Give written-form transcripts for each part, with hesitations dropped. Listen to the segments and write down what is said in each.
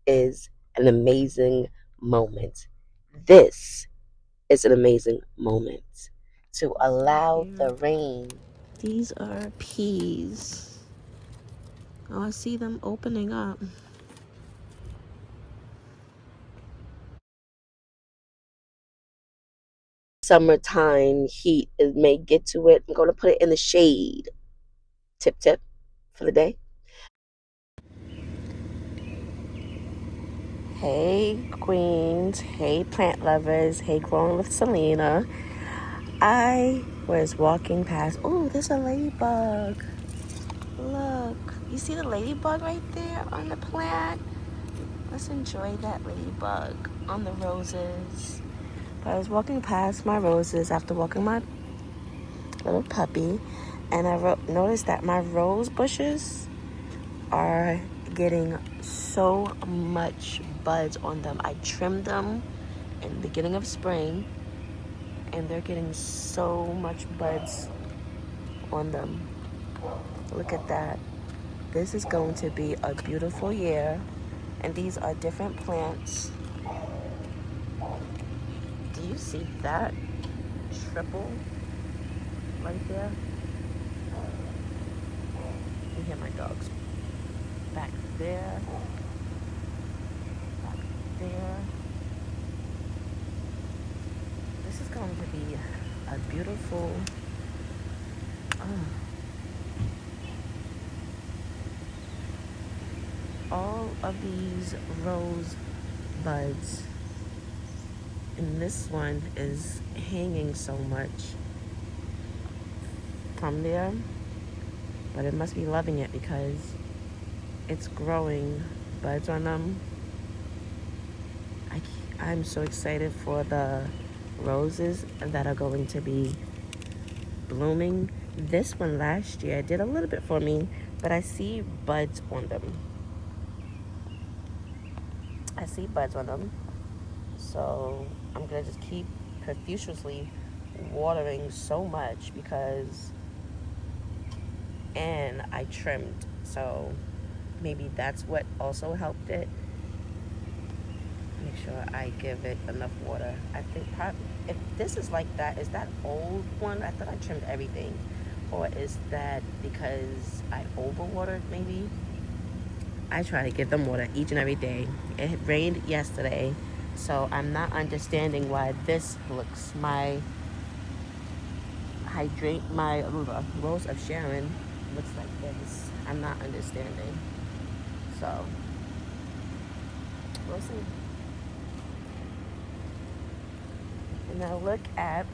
is an amazing moment. This is an amazing moment to allow the rain. These are peas. Oh, I see them opening up. Summertime heat, it may get to it. I'm going to put it in the shade. Tip for the day. Hey, queens. Hey, plant lovers. Hey, growing with Selena. I was walking past. Oh, there's a ladybug. Look. You see the ladybug right there on the plant? Let's enjoy that ladybug on the roses. But I was walking past my roses after walking my little puppy, and I noticed that my rose bushes are getting so much buds on them. I trimmed them in the beginning of spring, and they're getting so much buds on them. Look at that. This is going to be a beautiful year, and these are different plants. Do you see that triple right there? You hear my dogs back there, back there. This is going to be a beautiful, all of these rose buds, and this one is hanging so much from there, but it must be loving it because it's growing buds on them. I'm so excited for the roses that are going to be blooming. This one last year did a little bit for me, but I see buds on them. I see buds on them. So I'm going to just keep profusely watering so much because, and I trimmed. So maybe that's what also helped it. Make sure I give it enough water. I think if this is like that, is that old one? I thought I trimmed everything. Or is that because I overwatered maybe? I try to give them water each and every day. It rained yesterday, so I'm not understanding why this looks. My Rose of Sharon looks like this. I'm not understanding. So we'll see. And now look at,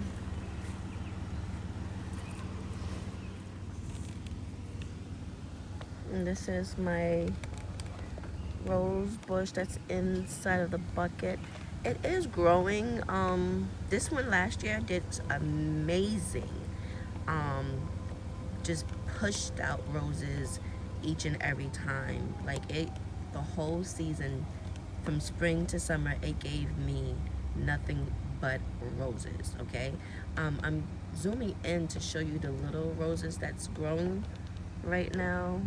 and this is my rose bush that's inside of the bucket. It is growing. This one last year did amazing. Um, just pushed out roses each and every time. Like it, the whole season, from spring to summer, it gave me nothing but roses. Okay, I'm zooming in to show you the little roses that's growing right now.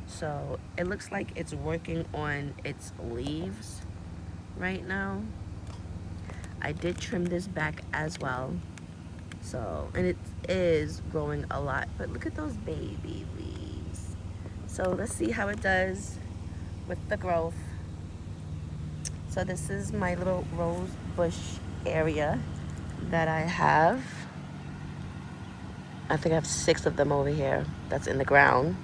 So it looks like it's working on its leaves right now. I did trim this back as well. So, and it is growing a lot, but look at those baby leaves. So let's see how it does with the growth. So this is my little rose bush area that I have. I think I have 6 of them over here that's in the ground.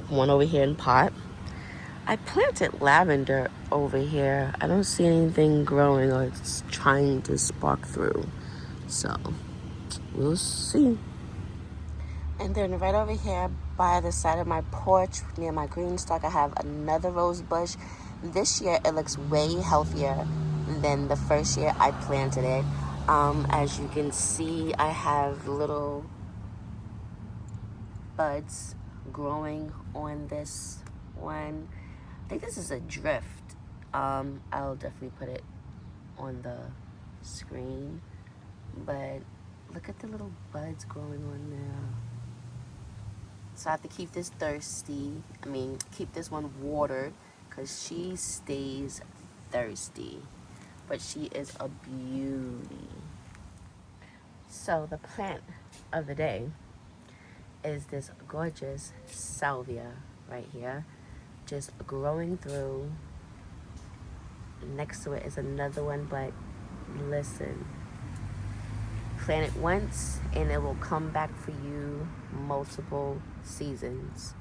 One over here in pot. I planted lavender over here. I don't see anything growing or it's trying to spark through. So we'll see. And then right over here by the side of my porch near my GreenStalk, I have another rose bush. This year it looks way healthier than the first year I planted it. As you can see, I have little buds growing on this one. I think this is a drift. I'll definitely put it on the screen. But look at the little buds growing on there. So I have to keep this keep this one watered because she stays thirsty. But she is a beauty. So the plant of the day is this gorgeous salvia right here, just growing through. Next to it is another one, but listen, plant it once and it will come back for you multiple seasons.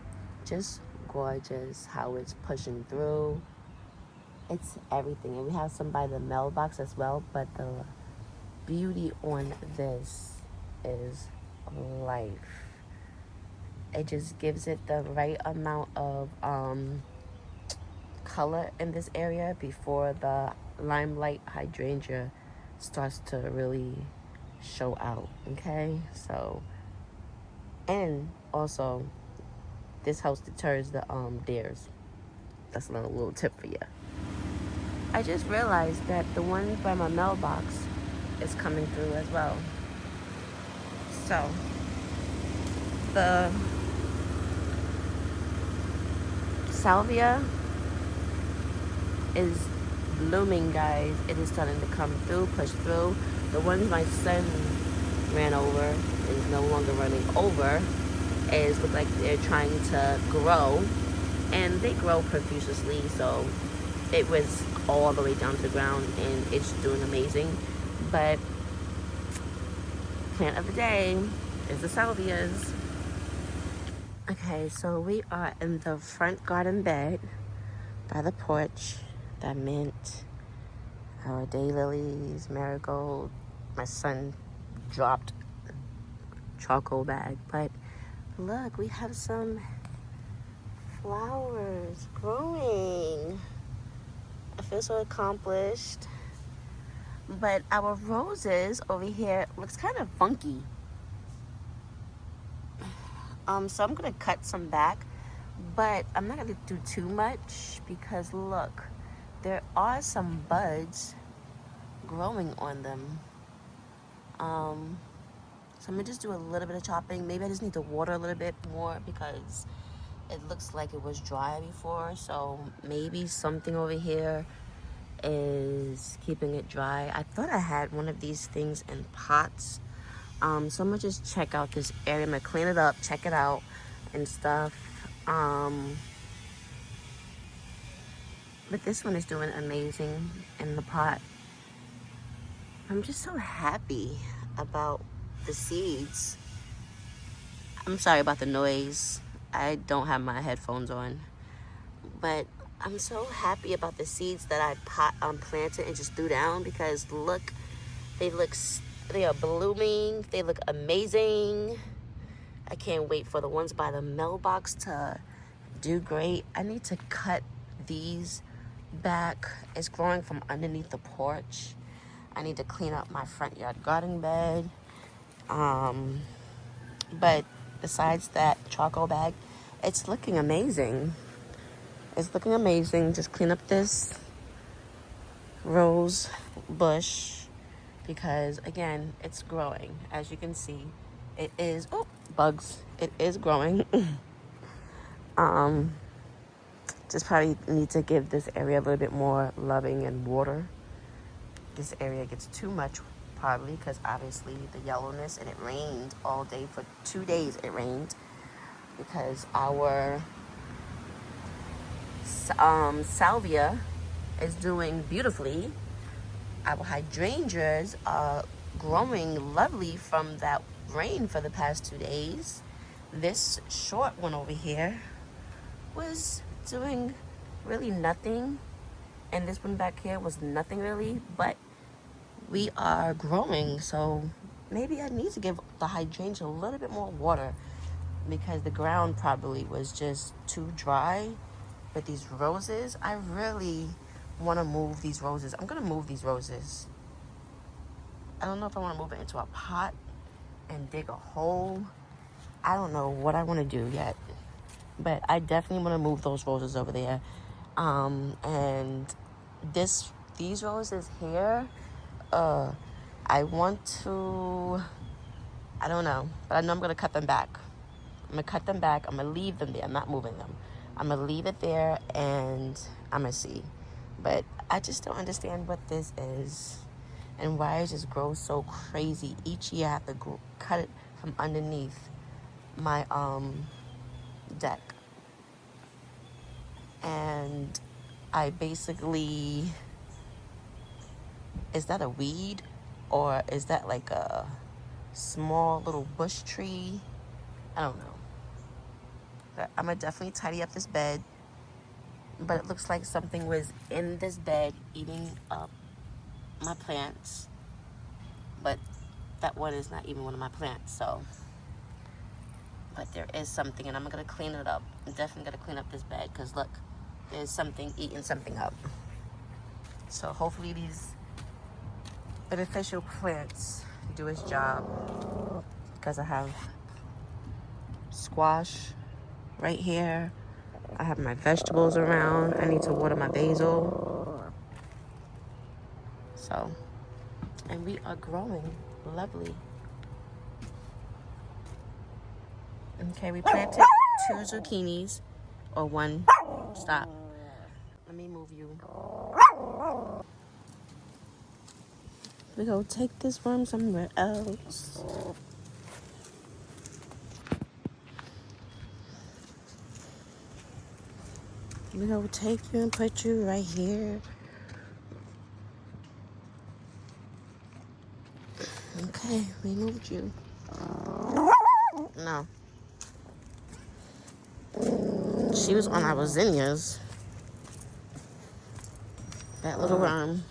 Just gorgeous how it's pushing through. It's everything. And we have some by the mailbox as well, but the beauty on this is life. It just gives it the right amount of color in this area before the limelight hydrangea starts to really show out. Okay, so, and also this house deters the deers. That's another little tip for you. I just realized that the one by my mailbox is coming through as well. So the salvia is blooming, guys. It is starting to come through, push through. The ones my son ran over is no longer running over. It look like they're trying to grow, and they grow profusely. So it was all the way down to the ground, and it's doing amazing. But plant of the day is the salvias. Okay, so we are in the front garden bed by the porch. That mint, our daylilies, marigold. My son dropped charcoal bag, but look, we have some flowers growing. I feel so accomplished. But our roses over here looks kind of funky. So I'm gonna cut some back, but I'm not gonna do too much because look, there are some buds growing on them. So I'm gonna just do a little bit of chopping. Maybe I just need to water a little bit more because it looks like it was dry before. So maybe something over here is keeping it dry. I thought I had one of these things in pots. So I'm gonna just check out this area. I'm gonna clean it up, check it out and stuff. But this one is doing amazing in the pot. I'm just so happy about the seeds. I'm sorry about the noise. I don't have my headphones on. But I'm so happy about the seeds that I planted and just threw down because look, they are blooming. They look amazing. I can't wait for the ones by the mailbox to do great. I need to cut these back. It's growing from underneath the porch. I need to clean up my front yard garden bed. But besides that charcoal bag, it's looking amazing. It's looking amazing. Just clean up this rose bush because again, it's growing. As you can see, it is, oh, bugs. It is growing. Just probably need to give this area a little bit more loving and water. This area gets too much probably because obviously the yellowness, and it rained all day for 2 days. It rained because our salvia is doing beautifully. Our hydrangeas are growing lovely from that rain for the past 2 days. This short one over here was doing really nothing, and this one back here was nothing really, but we are growing, so maybe I need to give the hydrangea a little bit more water because the ground probably was just too dry. But these roses, I really want to move these roses. I'm going to move these roses. I don't know if I want to move it into a pot and dig a hole. I don't know what I want to do yet. But I definitely want to move those roses over there. And these roses here, I want to, I don't know. But I know I'm going to cut them back. I'm going to cut them back. I'm going to leave them there. I'm not moving them. I'm going to leave it there and I'm going to see. But I just don't understand what this is and why it just grows so crazy. Each year I have to cut it from underneath my deck. And I basically, is that a weed or is that like a small little bush tree? I don't know. But I'm going to definitely tidy up this bed. But it looks like something was in this bed eating up my plants. But that one is not even one of my plants, so. But there is something, and I'm going to clean it up. I'm definitely going to clean up this bed, because look, there's something eating something up. So hopefully these beneficial plants do its job, because I have squash right here. I have my vegetables around. I need to water my basil. So, and we are growing lovely. Okay, we planted 2 zucchinis, or 1. Stop. Let me move you. We go take this worm somewhere else. We go take you and put you right here. Okay, we moved you. No. She was on our zinnias. That little worm.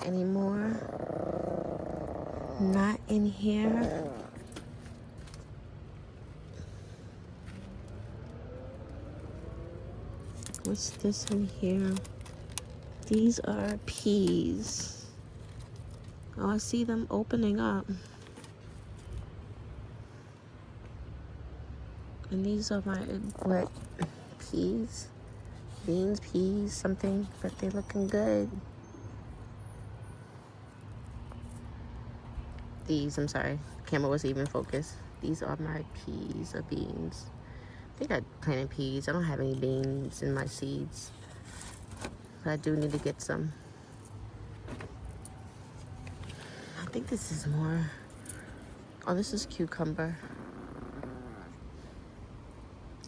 Anymore? Not in here. What's this in here? These are peas. Oh, I see them opening up. And these are my, what, peas? Beans, peas, something, but they're looking good. These, I'm sorry, camera wasn't even focused. These are my peas or beans. I think I planted peas. I don't have any beans in my seeds, but I do need to get some. I think this is more. Oh, this is cucumber.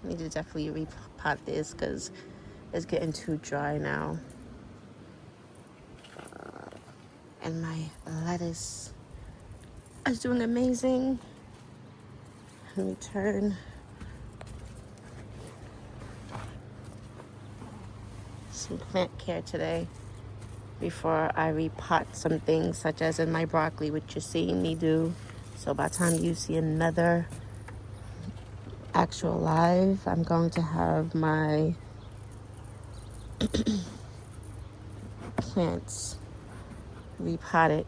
I need to definitely repot this because it's getting too dry now. And my lettuce is doing amazing. Let me turn. Some plant care today before I repot some things, such as in my broccoli, which you're seeing me do. So by the time you see another actual live, I'm going to have my plants repotted.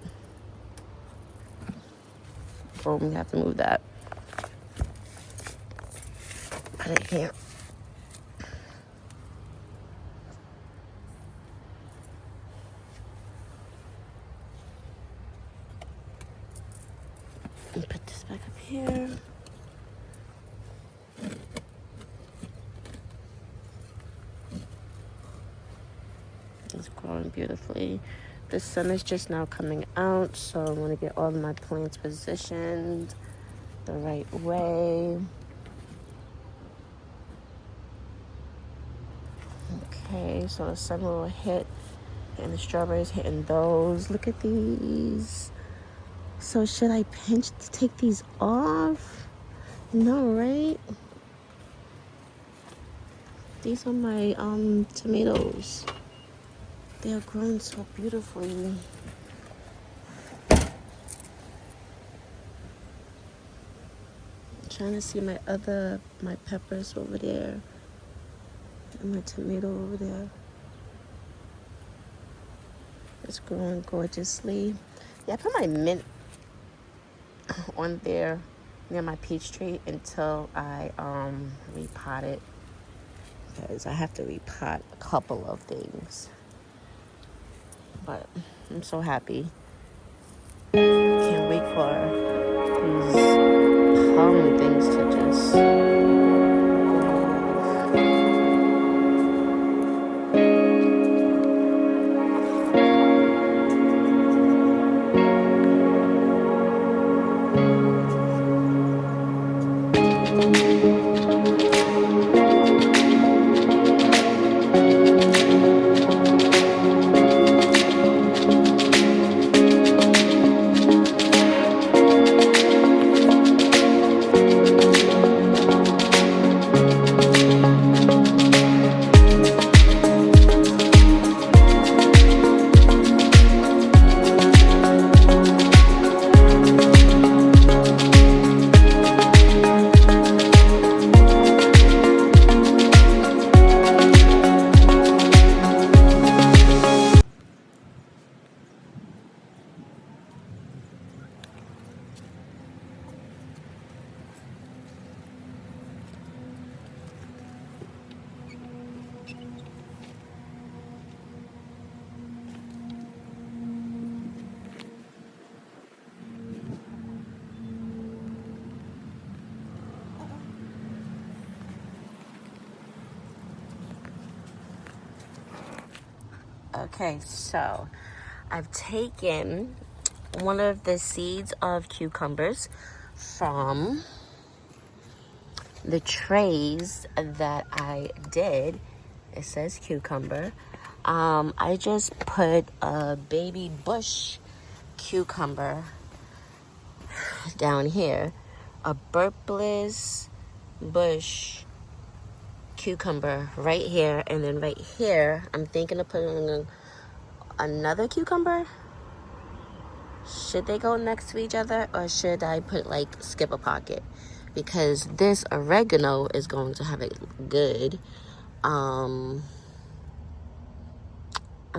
Boom, we have to move that. Put it here. And put this back up here. It's growing beautifully. The sun is just now coming out, so I want to get all of my plants positioned the right way. Okay, so the sun will hit, and the strawberries hitting those. Look at these. So should I pinch to take these off? No, right? These are my tomatoes. They are growing so beautifully. I'm trying to see my peppers over there. And my tomato over there. It's growing gorgeously. Yeah, I put my mint on there near my peach tree until I repot it, because I have to repot a couple of things. But I'm so happy. Can't wait for these common things to just Okay, so I've taken one of the seeds of cucumbers from the trays that I did. It says cucumber. I just put a baby bush cucumber down here, a burpless bush cucumber right here, and then right here I'm thinking of putting another cucumber. Should they go next to each other, or should I put skip a pocket? Because this oregano is going to have it good. I'm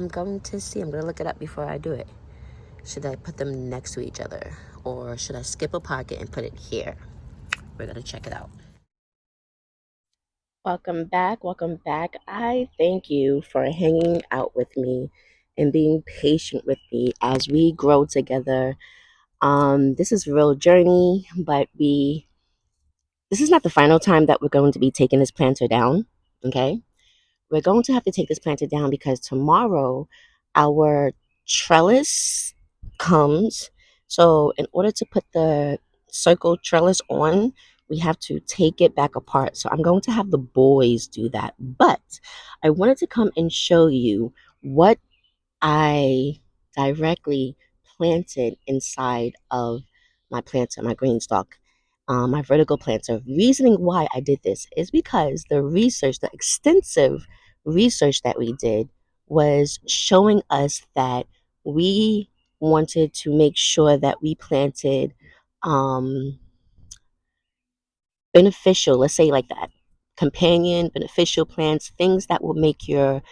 going to see. I'm going to look it up before I do it. Should I put them next to each other, or should I skip a pocket and put it here? We're going to check it out. Welcome back. Welcome back. I thank you for hanging out with me and being patient with me as we grow together. This is a real journey, but this is not the final time that we're going to be taking this planter down. Okay. We're going to have to take this planter down because tomorrow our trellis comes. So in order to put the circle trellis on, we have to take it back apart. So I'm going to have the boys do that. But I wanted to come and show you what I directly planted inside of my planter, my GreenStalk, my vertical planter. Reasoning why I did this is because the research, the extensive research that we did, was showing us that we wanted to make sure that we planted beneficial, let's say like that, companion beneficial plants, things that will make your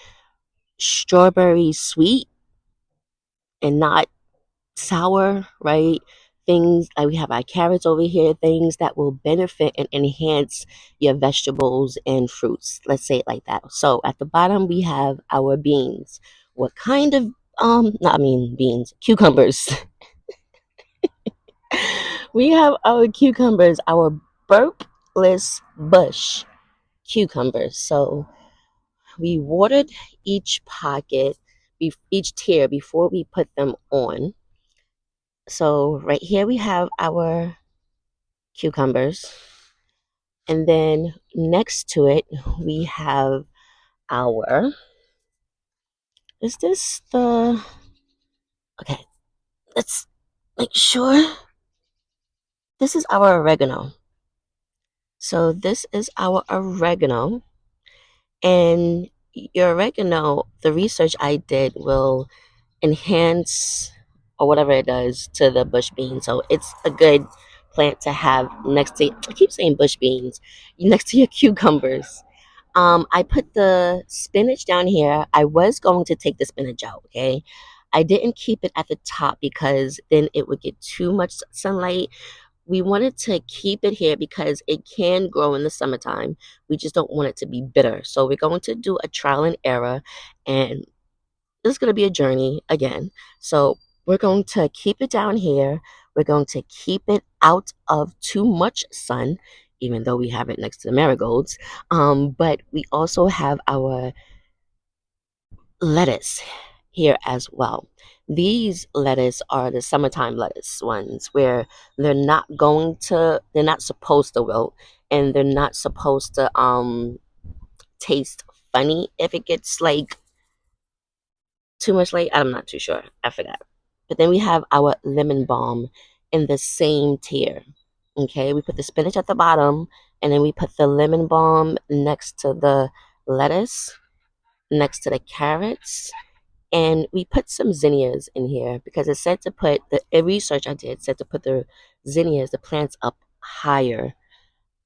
strawberries sweet and not sour, right? Things like we have our carrots over here, things that will benefit and enhance your vegetables and fruits. Let's say it like that. So at the bottom we have our beans. What kind of not I mean beans, cucumbers. We have our cucumbers, our burpless bush cucumbers. So we watered each pocket, each tier before we put them on. So right here we have our cucumbers. And then next to it, we have our, is this the, okay, let's make sure. This is our oregano. So this is our oregano. And your oregano, the research I did will enhance or whatever it does to the bush bean. So it's a good plant to have next to, I keep saying bush beans, next to your cucumbers. I put the spinach down here. I was going to take the spinach out, okay? I didn't keep it at the top because then it would get too much sunlight. We wanted to keep it here because it can grow in the summertime. We just don't want it to be bitter. So we're going to do a trial and error, and this is going to be a journey again. So we're going to keep it down here. We're going to keep it out of too much sun, even though we have it next to the marigolds. But we also have our lettuce here as well. These lettuce are the summertime lettuce ones where they're not supposed to wilt, and they're not supposed to taste funny if it gets like too much late. I'm not too sure. I forgot. But then we have our lemon balm in the same tier. Okay, we put the spinach at the bottom, and then we put the lemon balm next to the lettuce, next to the carrots, and we put some zinnias in here because it said to put the research I did said to put the zinnias, the plants, up higher.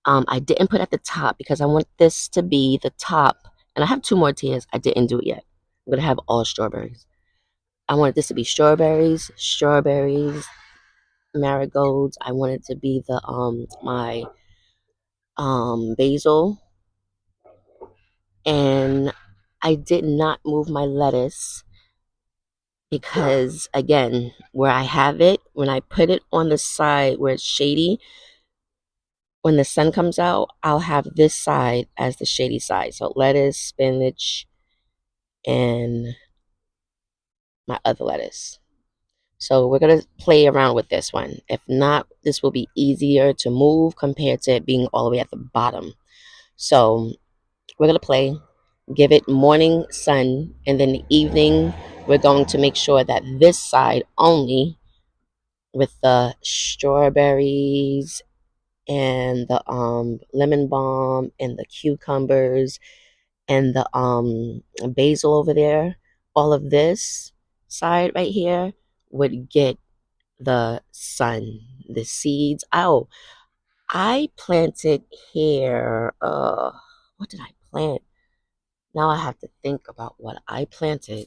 I didn't put at the top because I want this to be the top, and I have two more tiers. I didn't do it yet. I'm gonna have all strawberries. I wanted this to be strawberries, marigolds. I wanted to be the my basil, and I did not move my lettuce because again, where I have it, when I put it on the side where it's shady, when the sun comes out, I'll have this side as the shady side. So lettuce, spinach, and my other lettuce. So we're going to play around with this one. If not, this will be easier to move compared to it being all the way at the bottom. So we're going to play, give it morning sun, and then the evening, we're going to make sure that this side only with the strawberries and the lemon balm and the cucumbers and the basil over there, all of this side right here would get the sun, the seeds. Oh, I planted here. What did I plant? Now I have to think about what I planted.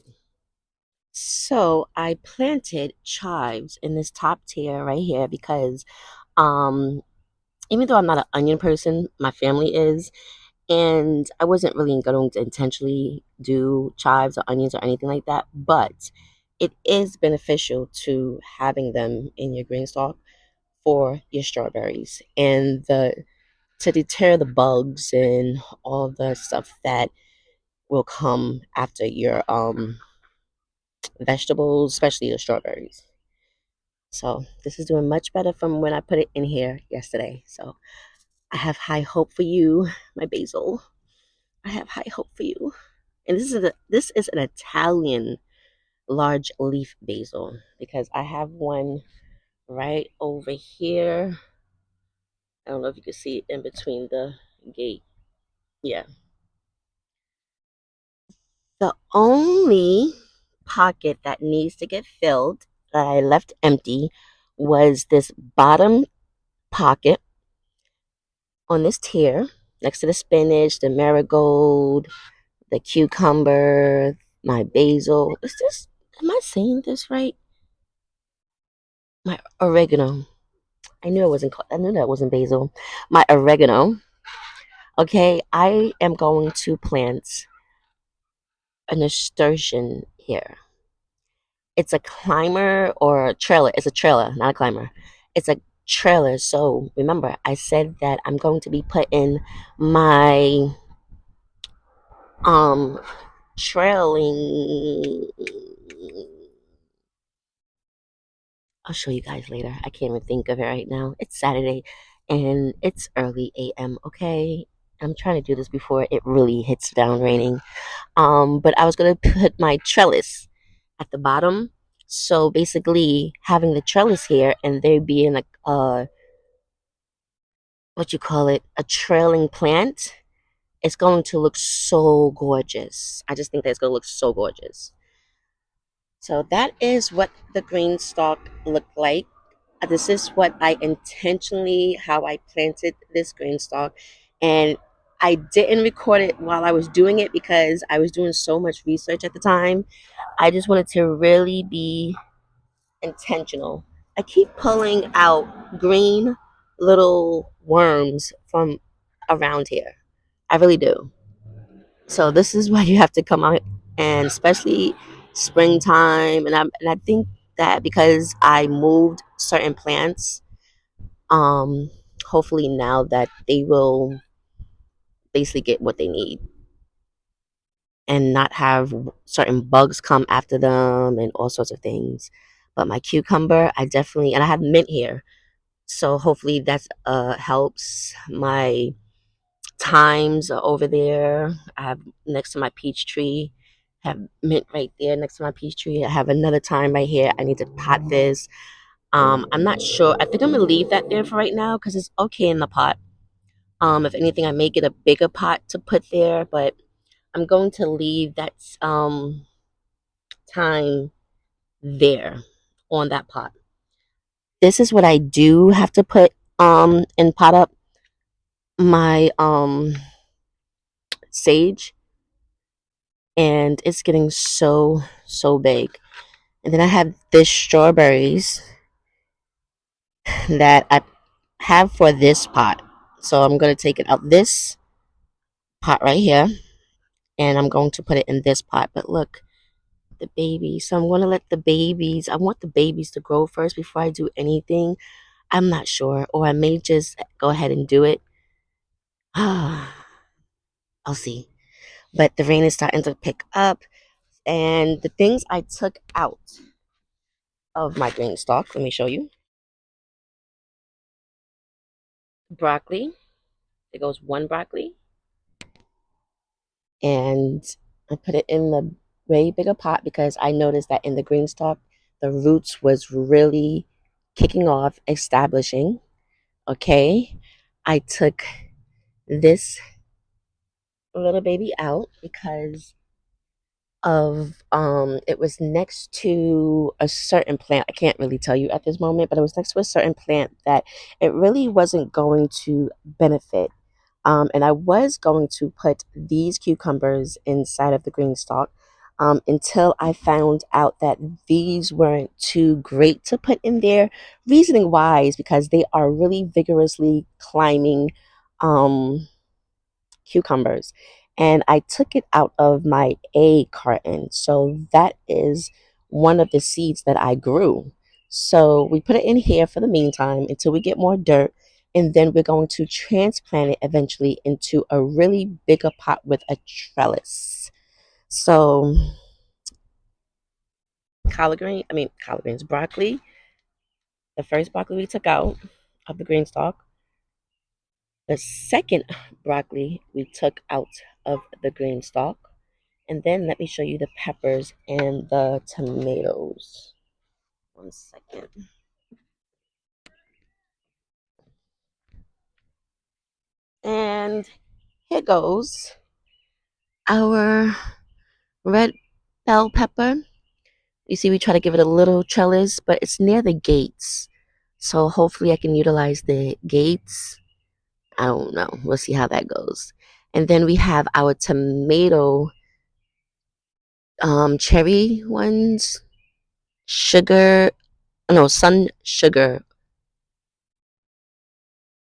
So I planted chives in this top tier right here because um even though I'm not an onion person, my family is, and I wasn't really going to intentionally do chives or onions or anything like that, but it is beneficial to having them in your green stalk for your strawberries and the to deter the bugs and all the stuff that will come after your vegetables, especially the strawberries. So this is doing much better from when I put it in here yesterday. So I have high hope for you, my basil. I have high hope for you. And this is an Italian large leaf basil because I have one right over here. I don't know if you can see it in between the gate. Yeah. The only pocket that needs to get filled that I left empty was this bottom pocket on this tier next to the spinach, the marigold, the cucumber, my basil. Is this, am I saying this right? My oregano. I knew that wasn't basil. My oregano. Okay, I am going to plant a nasturtium here. It's a climber or a trailer. It's a trailer, not a climber. It's a trailer. So remember, I said that I'm going to be putting my um trailing. I'll show you guys later. I can't even think of it right now. It's Saturday and it's early AM, okay? I'm trying to do this before it really hits down raining. But I was gonna put my trellis at the bottom. So basically having the trellis here and there being like what you call it, a trailing plant, it's going to look so gorgeous. I just think that it's gonna look so gorgeous. So that is what the green stalk looked like. This is what I intentionally, how I planted this green stalk. And I didn't record it while I was doing it because I was doing so much research at the time. I just wanted to really be intentional. I keep pulling out green little worms from around here. I really do. So this is why you have to come out, and especially springtime. And I think that because I moved certain plants. Um, Hopefully now that they will basically get what they need and not have certain bugs come after them and all sorts of things. But my cucumber, I definitely, and I have mint here, so hopefully that helps. My thymes are over there. I have next to my peach tree. I have mint right there next to my peach tree. I have another thyme right here. I need to pot this. I'm not sure. I think I'm gonna leave that there for right now because it's okay in the pot. If anything, I may get a bigger pot to put there, but I'm going to leave that thyme there on that pot. This is what I do have to put in pot up, my sage, and it's getting so big. And then I have this strawberries that I have for this pot. So I'm going to take it out this pot right here and I'm going to put it in this pot. But look, the babies. So I'm going to let the babies, I want the babies to grow first before I do anything. I'm not sure. Or I may just go ahead and do it. I'll see. But the rain is starting to pick up. And the things I took out of my green stalk, let me show you. Broccoli. There goes one broccoli. And I put it in the way bigger pot because I noticed that in the green stalk, the roots was really kicking off, establishing. Okay. I took this little baby out because of it was next to a certain plant. I can't really tell you at this moment, but it was next to a certain plant that it really wasn't going to benefit. And I was going to put these cucumbers inside of the green stalk until I found out that these weren't too great to put in there. Reasoning wise, because they are really vigorously climbing cucumbers, and I took it out of my A carton. So that is one of the seeds that I grew. So we put it in here for the meantime until we get more dirt, and then we're going to transplant it eventually into a really bigger pot with a trellis. So collard greens, broccoli. The first broccoli we took out of the green stalk. The second broccoli we took out of the green stalk. And then let me show you the peppers and the tomatoes. One second. And here goes our red bell pepper. You see, we try to give it a little trellis, but it's near the gates. So hopefully I can utilize the gates. I don't know. We'll see how that goes. And then we have our tomato cherry ones, sugar, no, sun sugar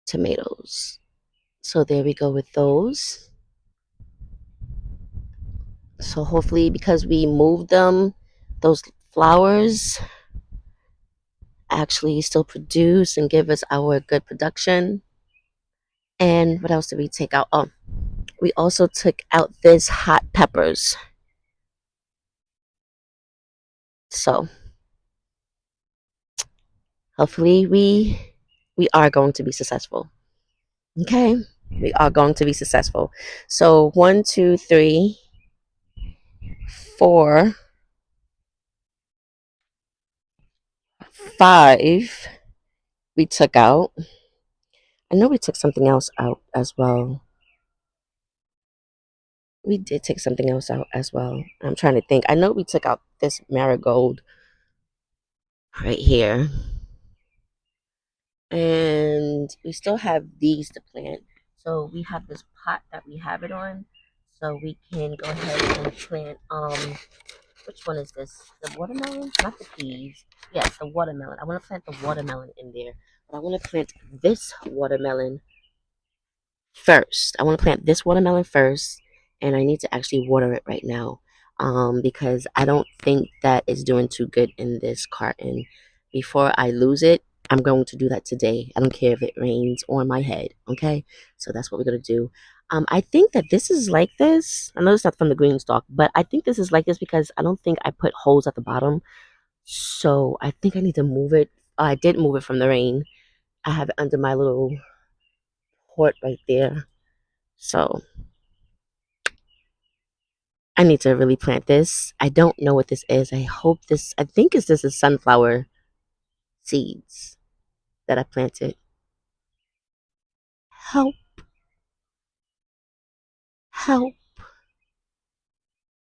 tomatoes. So there we go with those. So hopefully, because we moved them, those flowers actually still produce and give us our good production. And what else did we take out? Oh, we also took out this hot peppers. So hopefully we are going to be successful. Okay, we are going to be successful. So 1, 2, 3, 4, 5 we took out. I know we took something else out as well. We did take something else out as well. I'm trying to think. I know we took out this marigold right here. And we still have these to plant. So we have this pot that we have it on. So we can go ahead and plant which one is this? The watermelon? Not the peas. Yes, the watermelon. I want to plant the watermelon in there. But I want to plant this watermelon first. I want to plant this watermelon first, and I need to actually water it right now because I don't think that is doing too good in this carton. before I lose it. I'm going to do that today. I don't care if it rains on my head. Okay, so that's what we're gonna do. I think that this is like this. I know it's not from the GreenStalk, but I think this is like this because I don't think I put holes at the bottom. So I think I need to move it. I did move it from the rain. I have it under my little port right there. So I need to really plant this. I don't know what this is. I think this is sunflower seeds that I planted. Help, help,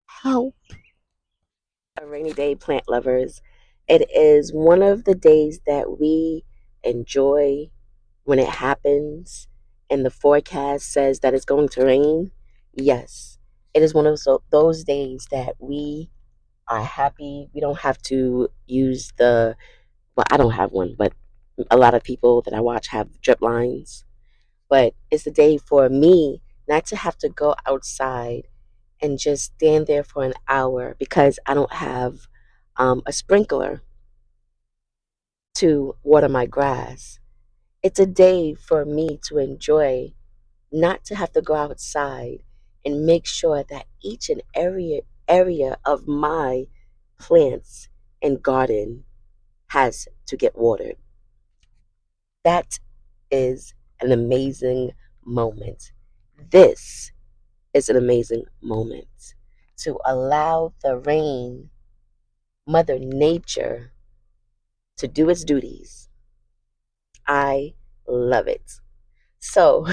help. A rainy day, plant lovers. It is one of the days that we enjoy when it happens and the forecast says that it's going to rain. Yes, it is one of those days that we are happy. We don't have to use well, I don't have one, but a lot of people that I watch have drip lines. But it's the day for me not to have to go outside and just stand there for an hour because I don't have a sprinkler to water my grass. It's a day for me to enjoy, not to have to go outside and make sure that each and every area of my plants and garden has to get watered. That is an amazing moment. This is an amazing moment to allow the rain, Mother Nature, to do its duties. I love it. So,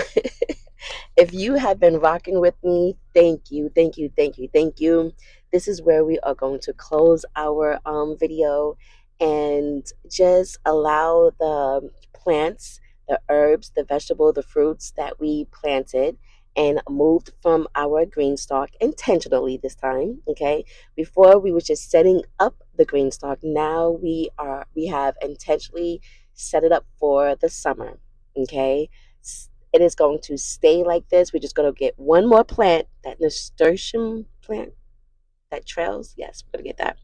if you have been rocking with me, thank you, thank you, thank you, thank you. This is where we are going to close our video and just allow the plants, the herbs, the vegetable, the fruits that we planted and moved from our green stalk intentionally this time. Okay, before we were just setting up the green stalk. Now we have intentionally set it up for the summer. Okay, it is going to stay like this. We're just going to get one more plant, that nasturtium plant that trails. Yes, we're going to get that.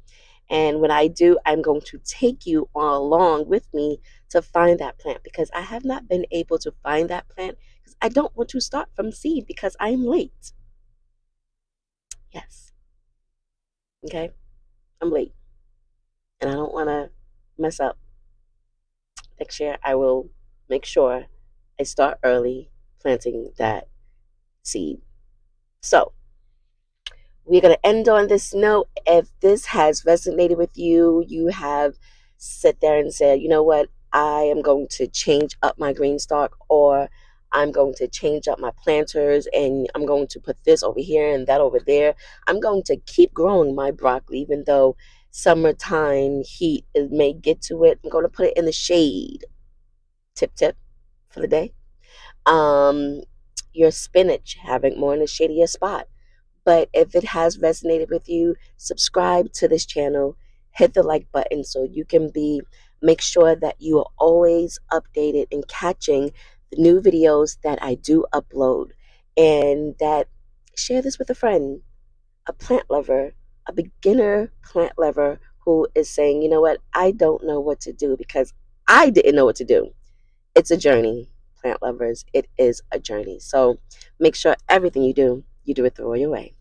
And when I do, I'm going to take you all along with me to find that plant because I have not been able to find that plant because I don't want to start from seed because I'm late. Yes. Okay. I'm late and I don't want to mess up. Next year, I will make sure I start early planting that seed. So, we're going to end on this note. If this has resonated with you, you have sit there and said, you know what, I am going to change up my green stalk, or I'm going to change up my planters and I'm going to put this over here and that over there. I'm going to keep growing my broccoli, even though summertime heat may get to it. I'm going to put it in the shade. Tip for the day. Um, your spinach, having more in a shadier spot. But if it has resonated with you, subscribe to this channel, hit the like button so you can make sure that you are always updated and catching the new videos that I do upload. And that share this with a friend, a plant lover, a beginner plant lover who is saying, you know what, I don't know what to do because I didn't know what to do. It's a journey, plant lovers. It is a journey. So make sure everything you do it the royal way.